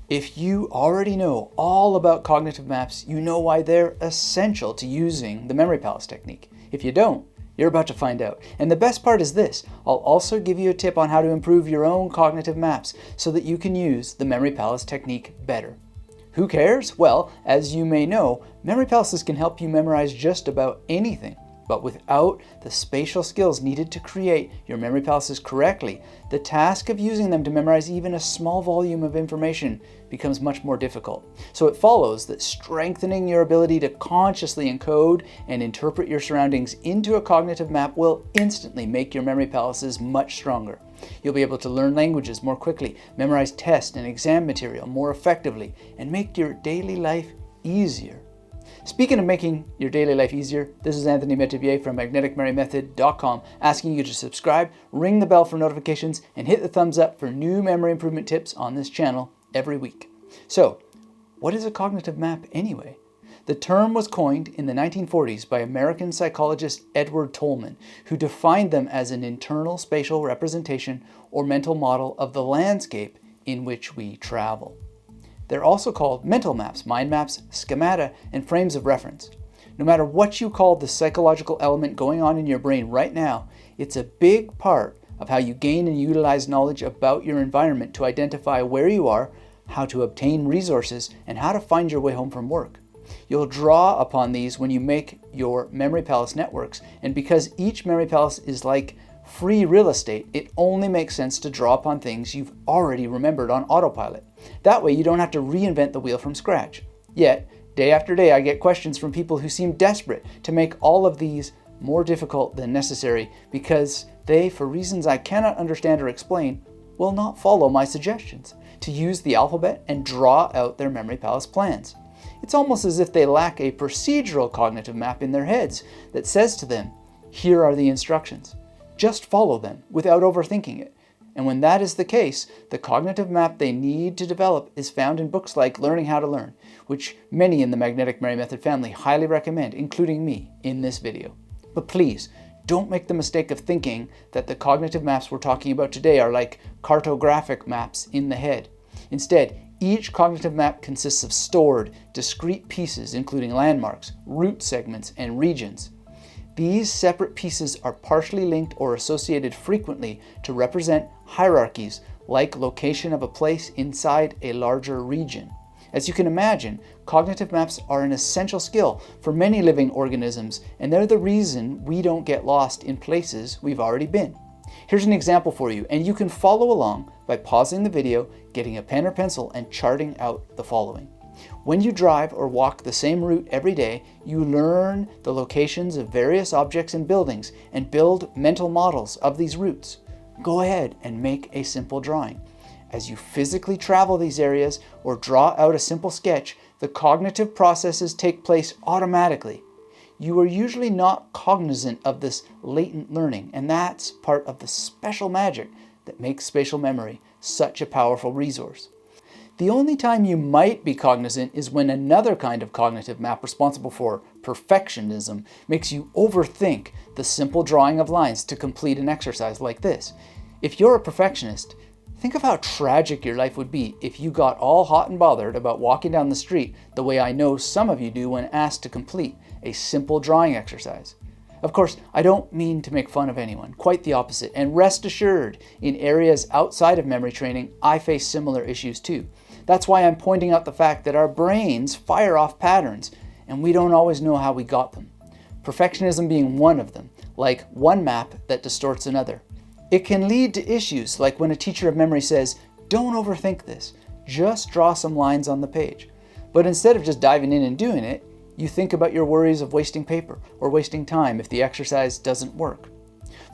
If you already know all about cognitive maps, you know why they're essential to using the Memory Palace technique. If you don't, you're about to find out. And the best part is this: I'll also give you a tip on how to improve your own cognitive maps so that you can use the Memory Palace technique better. Who cares? Well, as you may know, Memory Palaces can help you memorize just about anything. But without the spatial skills needed to create your Memory Palaces correctly, the task of using them to memorize even a small volume of information becomes much more difficult. So it follows that strengthening your ability to consciously encode and interpret your surroundings into a cognitive map will instantly make your Memory Palaces much stronger. You'll be able to learn languages more quickly, memorize test and exam material more effectively, and make your daily life easier. Speaking of making your daily life easier, this is Anthony Metivier from magneticmemorymethod.com asking you to subscribe, ring the bell for notifications, and hit the thumbs up for new memory improvement tips on this channel every week. So, what is a cognitive map anyway? The term was coined in the 1940s by American psychologist Edward Tolman, who defined them as an internal spatial representation or mental model of the landscape in which we travel. They're also called mental maps, mind maps, schemata, and frames of reference. No matter what you call the psychological element going on in your brain right now, it's a big part of how you gain and utilize knowledge about your environment to identify where you are, how to obtain resources, and how to find your way home from work. You'll draw upon these when you make your Memory Palace networks, and because each Memory Palace is like free real estate, it only makes sense to draw upon things you've already remembered on autopilot. That way you don't have to reinvent the wheel from scratch. Yet, day after day, I get questions from people who seem desperate to make all of these more difficult than necessary because they, for reasons I cannot understand or explain, will not follow my suggestions to use the alphabet and draw out their Memory Palace plans. It's almost as if they lack a procedural cognitive map in their heads that says to them, here are the instructions. Just follow them without overthinking it. And when that is the case, the cognitive map they need to develop is found in books like Learning How to Learn, which many in the Magnetic Memory Method family highly recommend, including me in this video. But please, don't make the mistake of thinking that the cognitive maps we're talking about today are like cartographic maps in the head. Instead, each cognitive map consists of stored, discrete pieces, including landmarks, route segments, and regions. These separate pieces are partially linked or associated frequently to represent hierarchies, like location of a place inside a larger region. As you can imagine, cognitive maps are an essential skill for many living organisms, and they're the reason we don't get lost in places we've already been. Here's an example for you, and you can follow along by pausing the video, getting a pen or pencil, and charting out the following. When you drive or walk the same route every day, you learn the locations of various objects and buildings and build mental models of these routes. Go ahead and make a simple drawing. As you physically travel these areas or draw out a simple sketch, the cognitive processes take place automatically. You are usually not cognizant of this latent learning, and that's part of the special magic that makes spatial memory such a powerful resource. The only time you might be cognizant is when another kind of cognitive map responsible for perfectionism makes you overthink the simple drawing of lines to complete an exercise like this. If you're a perfectionist, think of how tragic your life would be if you got all hot and bothered about walking down the street the way I know some of you do when asked to complete a simple drawing exercise. Of course, I don't mean to make fun of anyone, quite the opposite, and rest assured, in areas outside of memory training, I face similar issues too. That's why I'm pointing out the fact that our brains fire off patterns, and we don't always know how we got them. Perfectionism being one of them, like one map that distorts another. It can lead to issues like when a teacher of memory says, don't overthink this, just draw some lines on the page. But instead of just diving in and doing it, you think about your worries of wasting paper or wasting time if the exercise doesn't work.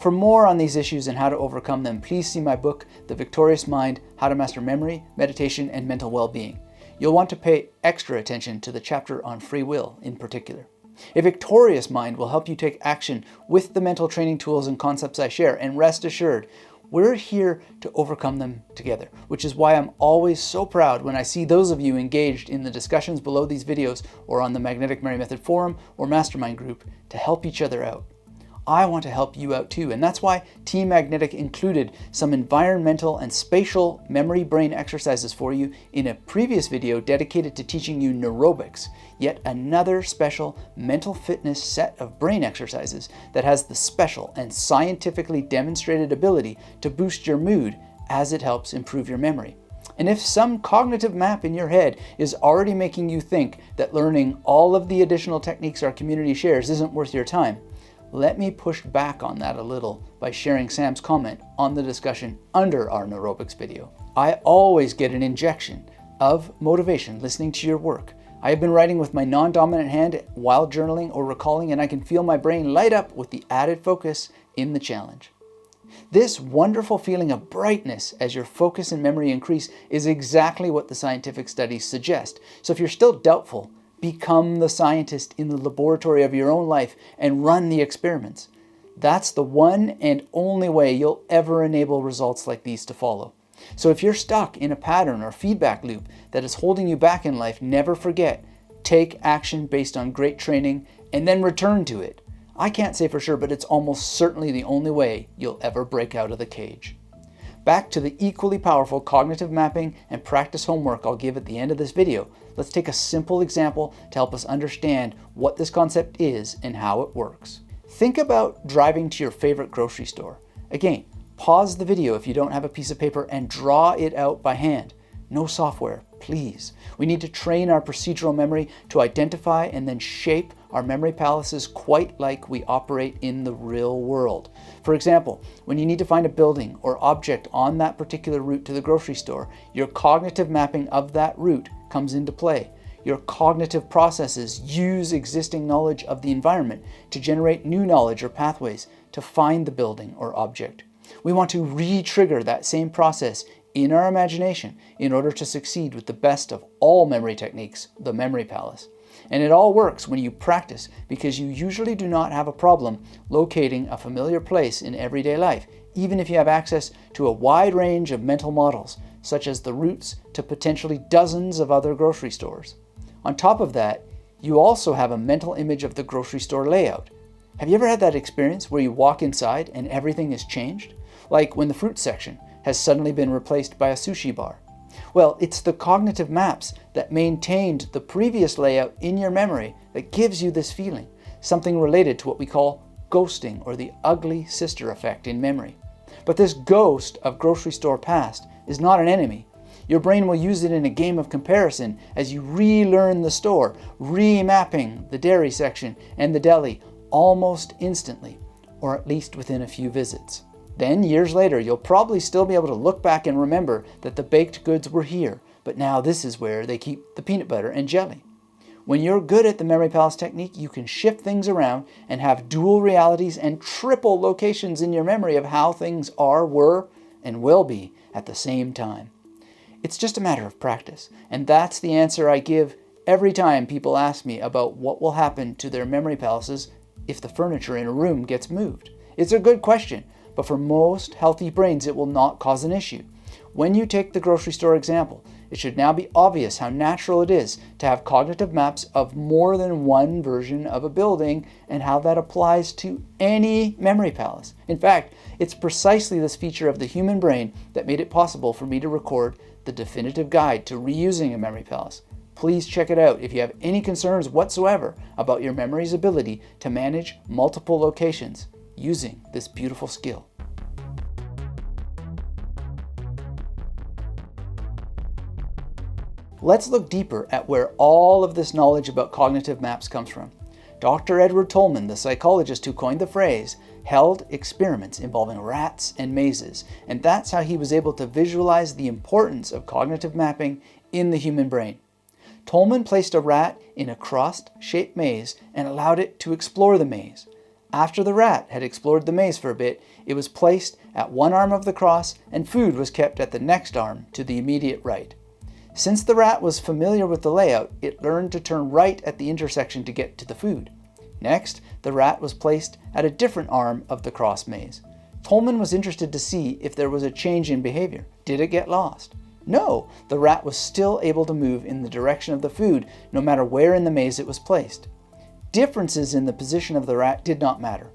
For more on these issues and how to overcome them, please see my book, The Victorious Mind, How to Master Memory, Meditation, and Mental Well-Being. You'll want to pay extra attention to the chapter on free will in particular. A victorious mind will help you take action with the mental training tools and concepts I share, and rest assured, we're here to overcome them together, which is why I'm always so proud when I see those of you engaged in the discussions below these videos or on the Magnetic Memory Method forum or mastermind group to help each other out. I want to help you out too, and that's why Team Magnetic included some environmental and spatial memory brain exercises for you in a previous video dedicated to teaching you neurobics, yet another special mental fitness set of brain exercises that has the special and scientifically demonstrated ability to boost your mood as it helps improve your memory. And if some cognitive map in your head is already making you think that learning all of the additional techniques our community shares isn't worth your time, let me push back on that a little by sharing Sam's comment on the discussion under our neurobics video. I always get an injection of motivation listening to your work. I have been writing with my non-dominant hand while journaling or recalling, and I can feel my brain light up with the added focus in the challenge. This wonderful feeling of brightness as your focus and memory increase is exactly what the scientific studies suggest. So if you're still doubtful, become the scientist in the laboratory of your own life and run the experiments. That's the one and only way you'll ever enable results like these to follow. So if you're stuck in a pattern or feedback loop that is holding you back in life, never forget, take action based on great training and then return to it. I can't say for sure, but it's almost certainly the only way you'll ever break out of the cage. Back to the equally powerful cognitive mapping and practice homework I'll give at the end of this video. Let's take a simple example to help us understand what this concept is and how it works. Think about driving to your favorite grocery store. Again, pause the video if you don't have a piece of paper and draw it out by hand. No software, please. We need to train our procedural memory to identify and then shape our memory palaces quite like we operate in the real world. For example, when you need to find a building or object on that particular route to the grocery store, your cognitive mapping of that route comes into play. Your cognitive processes use existing knowledge of the environment to generate new knowledge or pathways to find the building or object. We want to re-trigger that same process in our imagination in order to succeed with the best of all memory techniques, the memory palace. And it all works when you practice because you usually do not have a problem locating a familiar place in everyday life, even if you have access to a wide range of mental models, such as the routes to potentially dozens of other grocery stores. On top of that, you also have a mental image of the grocery store layout. Have you ever had that experience where you walk inside and everything has changed? Like when the fruit section has suddenly been replaced by a sushi bar. Well, it's the cognitive maps that maintained the previous layout in your memory that gives you this feeling, something related to what we call ghosting or the ugly sister effect in memory. But this ghost of grocery store past is not an enemy. Your brain will use it in a game of comparison as you relearn the store, remapping the dairy section and the deli almost instantly, or at least within a few visits. Then, years later, you'll probably still be able to look back and remember that the baked goods were here, but now this is where they keep the peanut butter and jelly. When you're good at the memory palace technique, you can shift things around and have dual realities and triple locations in your memory of how things are, were, and will be at the same time. It's just a matter of practice, and that's the answer I give every time people ask me about what will happen to their memory palaces if the furniture in a room gets moved. It's a good question, but for most healthy brains, it will not cause an issue. When you take the grocery store example, it should now be obvious how natural it is to have cognitive maps of more than one version of a building and how that applies to any memory palace. In fact, it's precisely this feature of the human brain that made it possible for me to record the definitive guide to reusing a memory palace. Please check it out if you have any concerns whatsoever about your memory's ability to manage multiple locations using this beautiful skill. Let's look deeper at where all of this knowledge about cognitive maps comes from. Dr. Edward Tolman, the psychologist who coined the phrase, held experiments involving rats and mazes, and that's how he was able to visualize the importance of cognitive mapping in the human brain. Tolman placed a rat in a cross-shaped maze and allowed it to explore the maze. After the rat had explored the maze for a bit, it was placed at one arm of the cross and food was kept at the next arm to the immediate right. Since the rat was familiar with the layout, it learned to turn right at the intersection to get to the food. Next, the rat was placed at a different arm of the cross maze. Tolman was interested to see if there was a change in behavior. Did it get lost? No, the rat was still able to move in the direction of the food no matter where in the maze it was placed. Differences in the position of the rat did not matter.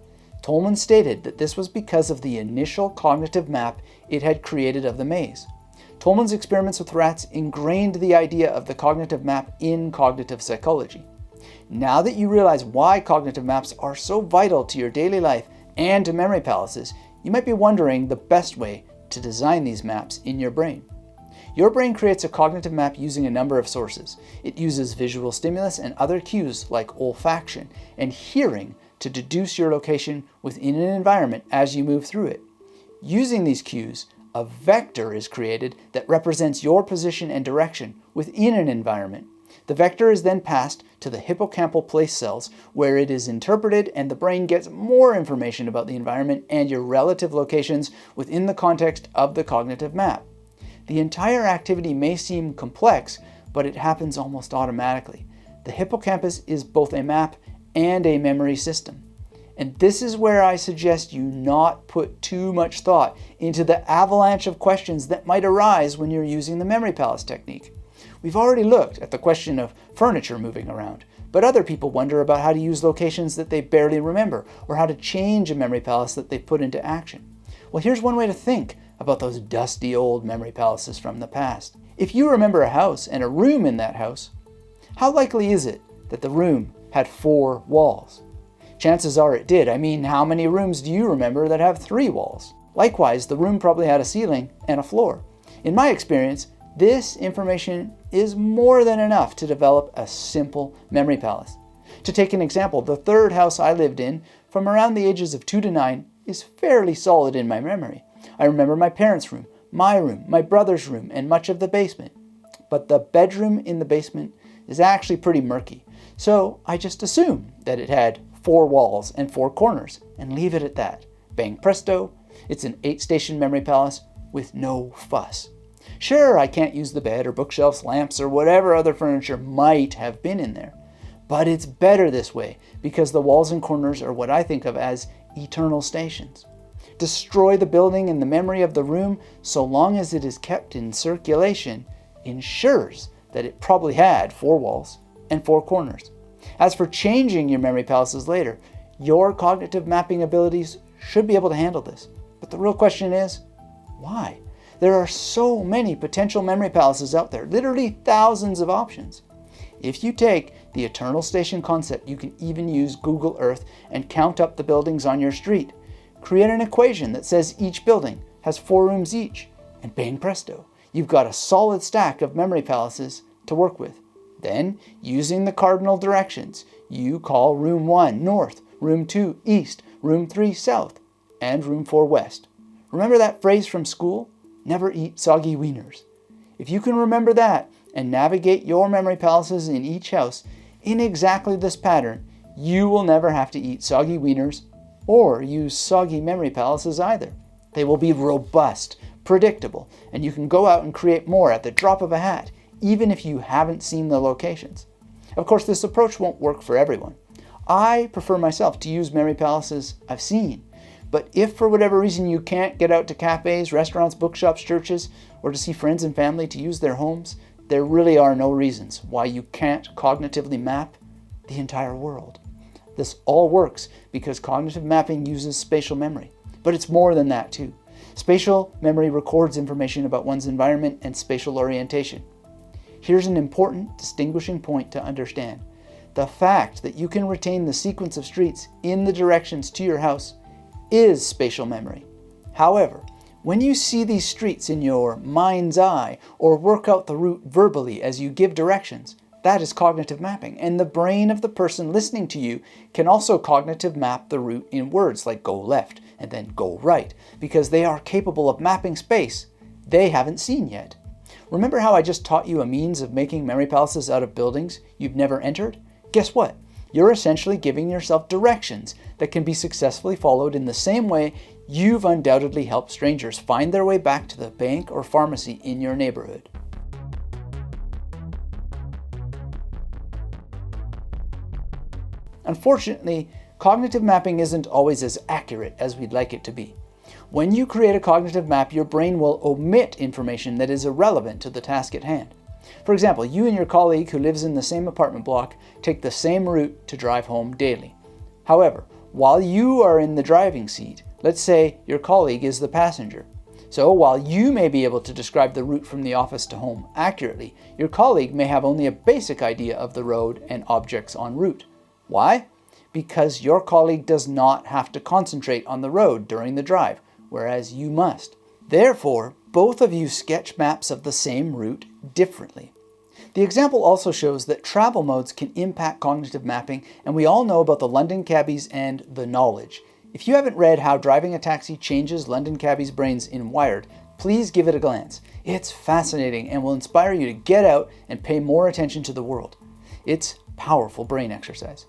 Tolman stated that this was because of the initial cognitive map it had created of the maze. Tolman's experiments with rats ingrained the idea of the cognitive map in cognitive psychology. Now that you realize why cognitive maps are so vital to your daily life and to memory palaces, you might be wondering the best way to design these maps in your brain. Your brain creates a cognitive map using a number of sources. It uses visual stimulus and other cues like olfaction and hearing to deduce your location within an environment as you move through it. Using these cues, a vector is created that represents your position and direction within an environment. The vector is then passed to the hippocampal place cells, where it is interpreted and the brain gets more information about the environment and your relative locations within the context of the cognitive map. The entire activity may seem complex, but it happens almost automatically. The hippocampus is both a map and a memory system. And this is where I suggest you not put too much thought into the avalanche of questions that might arise when you're using the memory palace technique. We've already looked at the question of furniture moving around, but other people wonder about how to use locations that they barely remember, or how to change a memory palace that they've put into action. Well, here's one way to think about those dusty old memory palaces from the past. If you remember a house and a room in that house, how likely is it that the room had 4 walls? Chances are it did. I mean, how many rooms do you remember that have 3 walls? Likewise, the room probably had a ceiling and a floor. In my experience, this information is more than enough to develop a simple memory palace. To take an example, the third house I lived in from around the ages of 2 to 9 is fairly solid in my memory. I remember my parents' room, my brother's room, and much of the basement. But the bedroom in the basement is actually pretty murky. So I just assume that it had 4 walls and 4 corners and leave it at that. Bang presto, it's an 8-station memory palace with no fuss. Sure, I can't use the bed or bookshelves, lamps, or whatever other furniture might have been in there. But it's better this way because the walls and corners are what I think of as eternal stations. Destroy the building and the memory of the room so long as it is kept in circulation ensures that it probably had 4 walls and 4 corners. As for changing your memory palaces later, your cognitive mapping abilities should be able to handle this. But the real question is, why? There are so many potential memory palaces out there, literally thousands of options. If you take the eternal station concept, you can even use Google Earth and count up the buildings on your street. Create an equation that says each building has 4 rooms each, and bang presto, you've got a solid stack of memory palaces to work with. Then, using the cardinal directions, you call room 1 north, room 2 east, room 3 south, and room 4 west. Remember that phrase from school? Never eat soggy wieners. If you can remember that and navigate your memory palaces in each house in exactly this pattern, you will never have to eat soggy wieners or use soggy memory palaces either. They will be robust, predictable, and you can go out and create more at the drop of a hat, even if you haven't seen the locations. Of course, this approach won't work for everyone. I prefer myself to use memory palaces I've seen. But if for whatever reason you can't get out to cafes, restaurants, bookshops, churches, or to see friends and family to use their homes, there really are no reasons why you can't cognitively map the entire world. This all works because cognitive mapping uses spatial memory. But it's more than that too. Spatial memory records information about one's environment and spatial orientation. Here's an important distinguishing point to understand. The fact that you can retain the sequence of streets in the directions to your house is spatial memory. However, when you see these streets in your mind's eye or work out the route verbally as you give directions, that is cognitive mapping, and the brain of the person listening to you can also cognitive map the route in words like go left and then go right, because they are capable of mapping space they haven't seen yet. Remember how I just taught you a means of making memory palaces out of buildings you've never entered? Guess what? You're essentially giving yourself directions that can be successfully followed in the same way you've undoubtedly helped strangers find their way back to the bank or pharmacy in your neighborhood. Unfortunately, cognitive mapping isn't always as accurate as we'd like it to be. When you create a cognitive map, your brain will omit information that is irrelevant to the task at hand. For example, you and your colleague who lives in the same apartment block take the same route to drive home daily. However, while you are in the driving seat, let's say your colleague is the passenger. So while you may be able to describe the route from the office to home accurately, your colleague may have only a basic idea of the road and objects en route. Why? Because your colleague does not have to concentrate on the road during the drive, whereas you must. Therefore, both of you sketch maps of the same route differently. The example also shows that travel modes can impact cognitive mapping, and we all know about the London cabbies and the knowledge. If you haven't read How Driving a Taxi Changes London Cabbies' Brains in Wired, please give it a glance. It's fascinating and will inspire you to get out and pay more attention to the world. It's powerful brain exercise.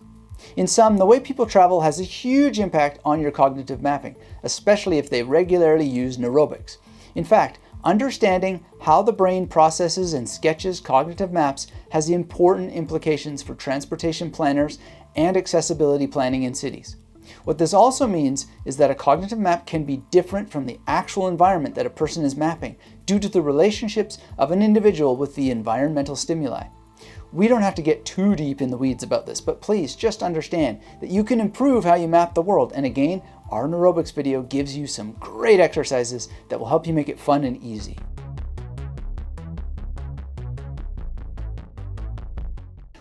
In sum, the way people travel has a huge impact on your cognitive mapping, especially if they regularly use neurobics. In fact, understanding how the brain processes and sketches cognitive maps has important implications for transportation planners and accessibility planning in cities. What this also means is that a cognitive map can be different from the actual environment that a person is mapping due to the relationships of an individual with the environmental stimuli. We don't have to get too deep in the weeds about this, but please just understand that you can improve how you map the world. And again, our Neurobics video gives you some great exercises that will help you make it fun and easy.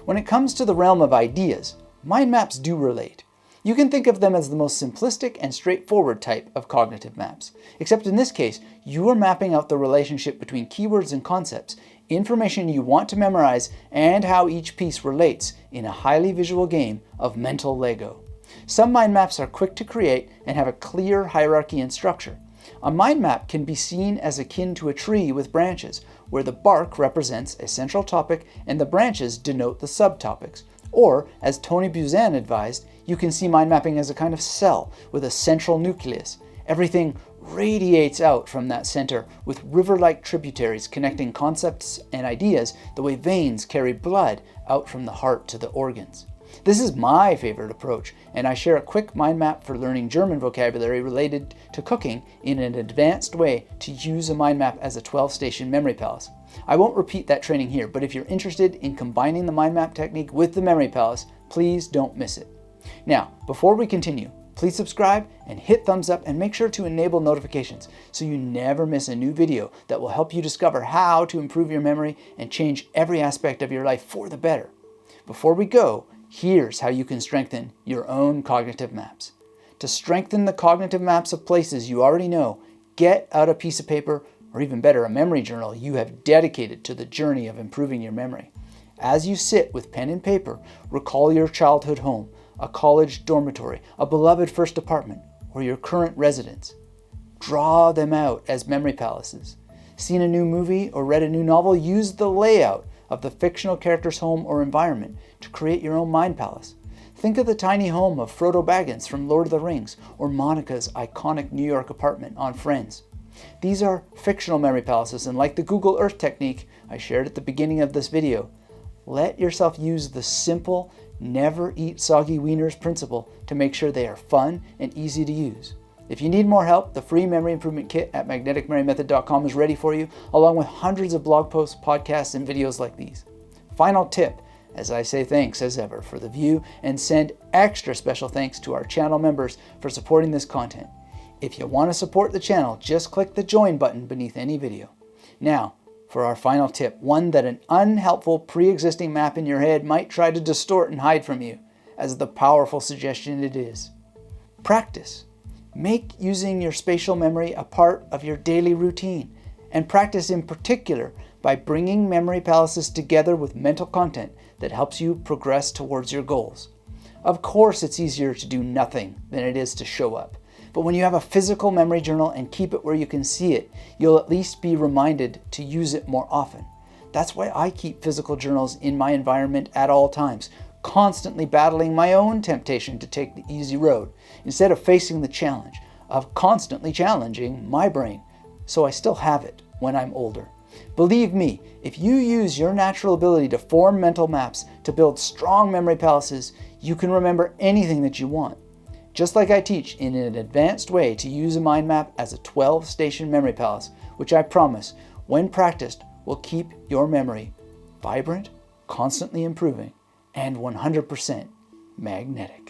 When it comes to the realm of ideas, mind maps do relate. You can think of them as the most simplistic and straightforward type of cognitive maps. Except in this case, you are mapping out the relationship between keywords and concepts, information you want to memorize, and how each piece relates in a highly visual game of mental Lego. Some mind maps are quick to create and have a clear hierarchy and structure. A mind map can be seen as akin to a tree with branches, where the bark represents a central topic and the branches denote the subtopics. Or, as Tony Buzan advised, you can see mind mapping as a kind of cell with a central nucleus. Everything radiates out from that center with river-like tributaries connecting concepts and ideas the way veins carry blood out from the heart to the organs. This is my favorite approach, and I share a quick mind map for learning German vocabulary related to cooking in an advanced way to use a mind map as a 12-station memory palace. I won't repeat that training here, but if you're interested in combining the mind map technique with the memory palace, please don't miss it. Now, before we continue, please subscribe and hit thumbs up and make sure to enable notifications so you never miss a new video that will help you discover how to improve your memory and change every aspect of your life for the better. Before we go, here's how you can strengthen your own cognitive maps. To strengthen the cognitive maps of places you already know, get out a piece of paper, or even better, a memory journal you have dedicated to the journey of improving your memory. As you sit with pen and paper, recall your childhood home, a college dormitory, a beloved first apartment, or your current residence. Draw them out as memory palaces. Seen a new movie or read a new novel? Use the layout of the fictional character's home or environment to create your own mind palace. Think of the tiny home of Frodo Baggins from Lord of the Rings, or Monica's iconic New York apartment on Friends. These are fictional memory palaces, and like the Google Earth technique I shared at the beginning of this video, let yourself use the simple, never eat soggy wieners principle to make sure they are fun and easy to use. If you need more help, the free memory improvement kit at magneticmemorymethod.com is ready for you, along with hundreds of blog posts, podcasts, and videos like these. Final tip, as I say thanks as ever for the view, and send extra special thanks to our channel members for supporting this content. If you want to support the channel, just click the join button beneath any video. Now, for our final tip, one that an unhelpful pre-existing map in your head might try to distort and hide from you, as the powerful suggestion it is. Practice. Make using your spatial memory a part of your daily routine, and practice in particular by bringing memory palaces together with mental content that helps you progress towards your goals. Of course, it's easier to do nothing than it is to show up. But when you have a physical memory journal and keep it where you can see it, you'll at least be reminded to use it more often. That's why I keep physical journals in my environment at all times, constantly battling my own temptation to take the easy road, instead of facing the challenge of constantly challenging my brain, so I still have it when I'm older. Believe me, if you use your natural ability to form mental maps to build strong memory palaces, you can remember anything that you want. Just like I teach in an advanced way to use a mind map as a 12-station memory palace, which I promise, when practiced, will keep your memory vibrant, constantly improving, and 100% magnetic.